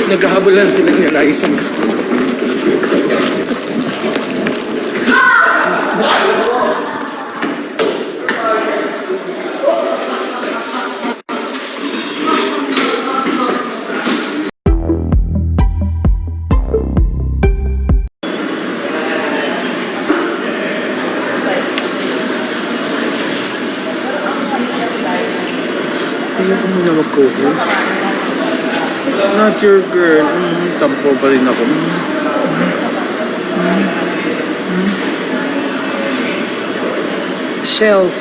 Naghahabulan sila ni Raisa. Ayaw ko muna mag-cover. Not your girl. Tampo pa rin ako. Shells.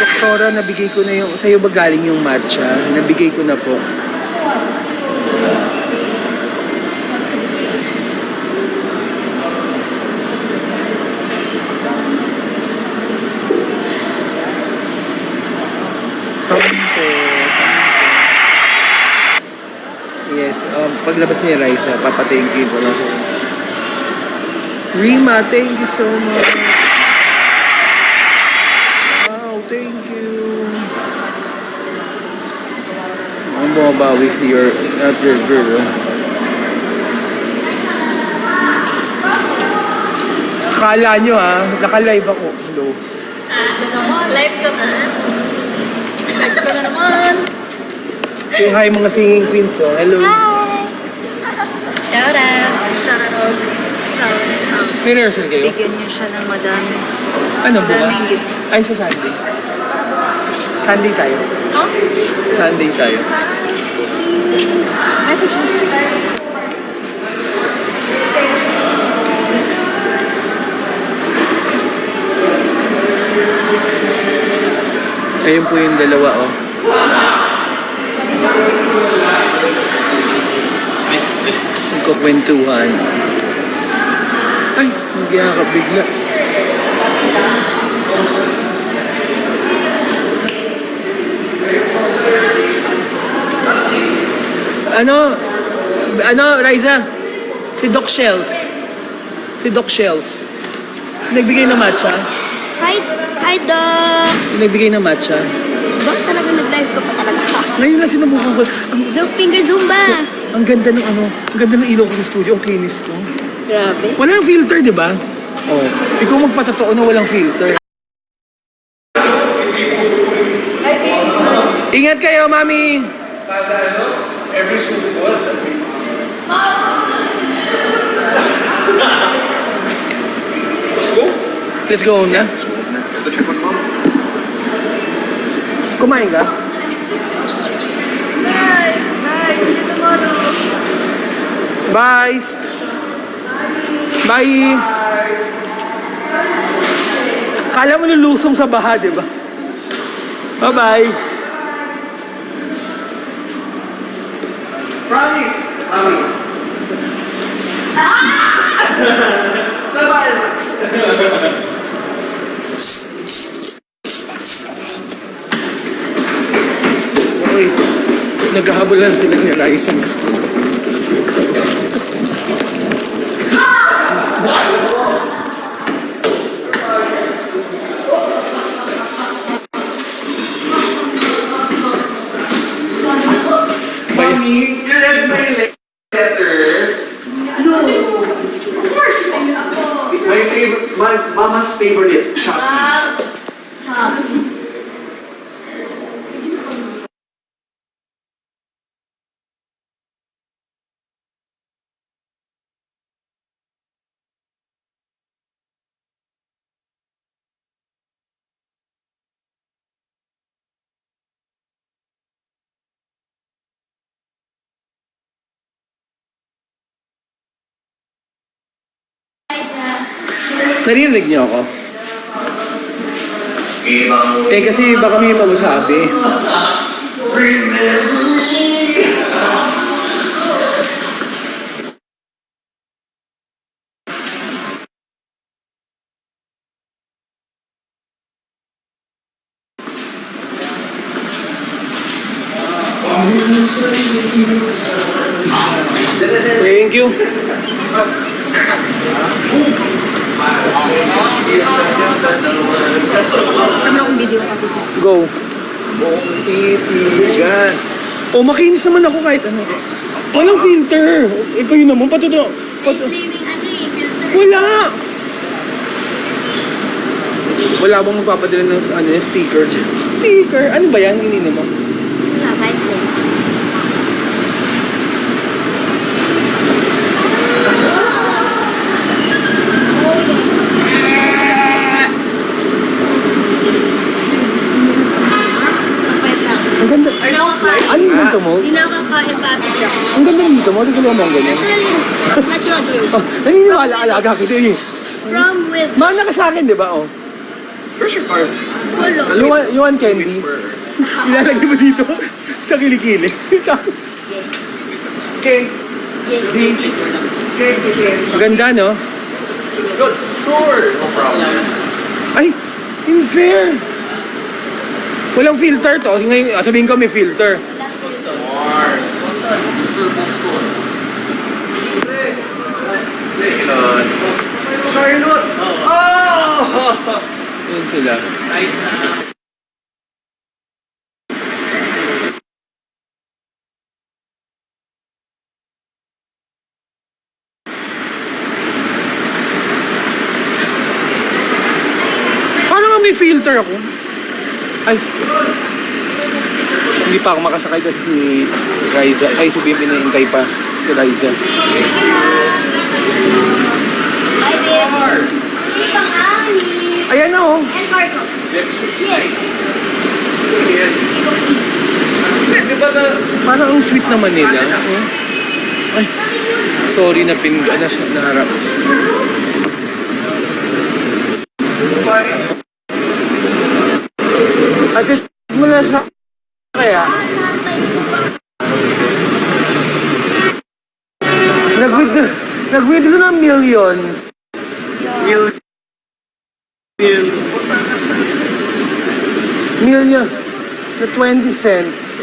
Doktora, nabigay ko na yung... Sa'yo ba galing yung matcha? Nabigay ko na po. Yes, paglabas ni Raisa, papatayin ko yung bola. Rima, thank you so much. Wow, thank you. Ang bumabawi si not your girl. Akala nyo naka-live ako. Hello. Live ka na. Live ka na naman. Say hi mga singing queens, oh. Hello. Hi! Shout out. Shout out. Shout out. May rehearsal kayo? Bigyan niyo siya ng madami. Ano bukas? Madaming gifts. Ay, sa Sunday. Sunday tayo. Huh? Sunday tayo. Message mo. Ayun po yung dalawa, oh. Nagkukwentuhan. Ay, nagyakap bigla. Ano, Raisa? Si Doc Shells. Si Doc Shells. Nagbigay ng matcha? Hi, Doc! Nagbigay ng matcha? Ba, talaga nag-live ka pa talaga ka? Ngayon lang sinubukan ko. Finger Zumba! Ang ganda ng ang ganda ng ilaw ko sa studio, ang kinis ko. Grabe. Walang filter, di ba? Oh. Ikaw magpatotoo na walang filter. Ingat kayo, Mami! Every single Let's go na. Kumain ka? Nice! See you tomorrow! Bye! Bye! Kala mo lulusong sa baha, di ba? Bye-bye! Promise! Promise! Sabay! Uy, naghahabulan sila ni Raisa. Mommy, you read my letter? No! Of course! My favorite, my mama's favorite shop. Narinig niyo ako? Eh kasi baka may masabi. Thank you. Sabi akong video ka. Go. Buong titigan. O, makinis naman ako kahit ano. Walang filter. Eh, kayo naman, Face shaming, filter. Wala! Wala bang magpapadala ng sticker dyan? Sticker? Ano ba yan? Hindi naman. Wala, white face. Kapait lang. Ang ganda. Hindi ako kakain. Ano yung ganito mo? Hindi na ako kakain, Papi Jack. Ang ganda dito mo. Regalo mo ang ganyan. Natural blue. Oh, naniniwala alaga kita eh. From with Mana ka sa akin, di ba? Oh. Where's your card? color. You want candy? Ilalagay mo dito sa kilikili. Okay. Yeah. Maganda, no? Good. Sure. No problem. Ay, unfair. Walang filter to. Ngayon, sabihin ko may filter. Mars. Mr. Boston. Good. Charlotte. Oh! Yun sila. Nice. Paano nga may filter ako? Ay. Hindi pa ako makasakay kasi si Riza. Ay, si Bibi na pa. Si Riza. Hi, babes. Hindi pang ani. Ayan na, oh. And cargo. Yes. Yes. Yes. Di ba na... Parang ang sweet naman nila. Ay, sorry na na siya, naharap. Ate, mula sa kaya, nag-withdraw ng millions. Million na 20 cents.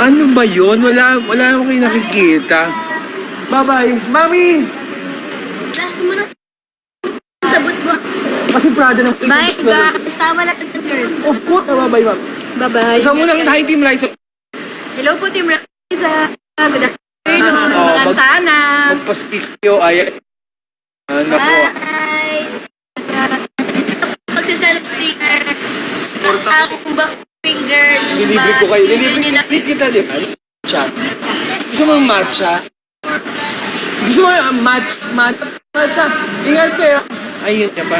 Ano ba yun? Wala akong kayo nakikita. Bye-bye. Mami! Last mo na sa boots mo. Kasi Prada ng... Bye, guys. Tama na ito, nurse. Of course, bye-bye, ma'am. Bye-bye. Saan mo lang hi, Team Liza. Hello po, Team Riza. Good afternoon. Oh, Lantana. Magpa-speak kayo, ay... Naku. Bye. Magsasalap sticker. Akong back fingers. Nilibre ko kayo. Nilibre kita, di ba? Matcha. Gusto mo yung matcha? Gusto mo yung matcha? Ingat kayo. Ay, yun niya pa.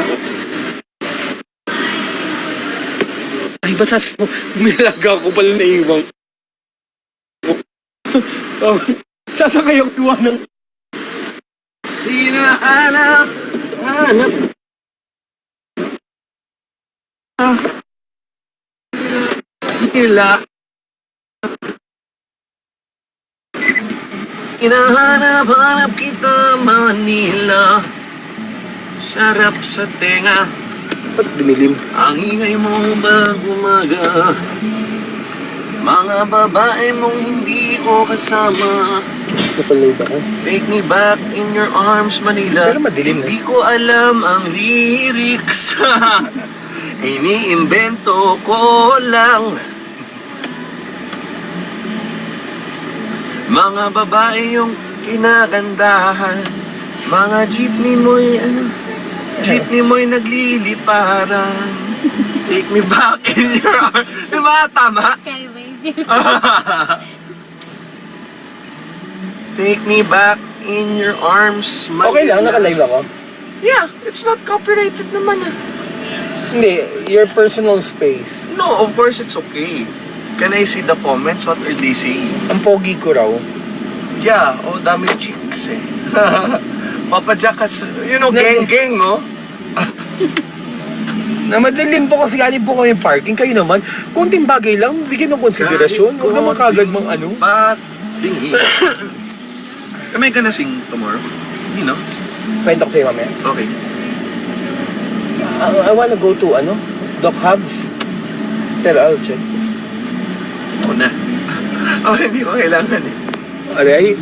Ay, ba't mo? Umilaga ko pala na iwang. Oh, sasakay ako tuwa ng... Hinahanap. Nila. Hinahanap-hanap kita, Manila. Sarap sa tenga. Ba't dumilim? Ang ingay mo bang umaga? Mga babae mong hindi ko kasama. Napalay ba ka? Take me back in your arms, Manila. Pero madilim na. Hindi ko alam ang lyrics. Iniimbento ko lang. Mga babae yung kinagandahan. Mga jeepney mo'y jeepney mo'y nagliliparan. Take me back in your arms. Diba? Tama? Okay, baby. Take me back in your arms. Okay lang, naka-live ako. Yeah, it's not copyrighted naman. Hindi, your personal space. No, of course it's okay. Can I see the comments? What are they saying? Ang pogi ko raw. Yeah, oh, dami chicks eh. Papa Jack has, Nag- gang-gang, no? Na madilim po kasi galing po kami parking. Kayo naman, kunting bagay lang, bigyan ng konsiderasyon. Huwag naman kagad mang ano. But, dingi. Am I gonna sing tomorrow? You know? Kwento ko sa'yo mamaya. Okay. I wanna go to, Doc Hubs. Pero I'll check. Ako na. Oh, hindi ko kailangan eh. Aray,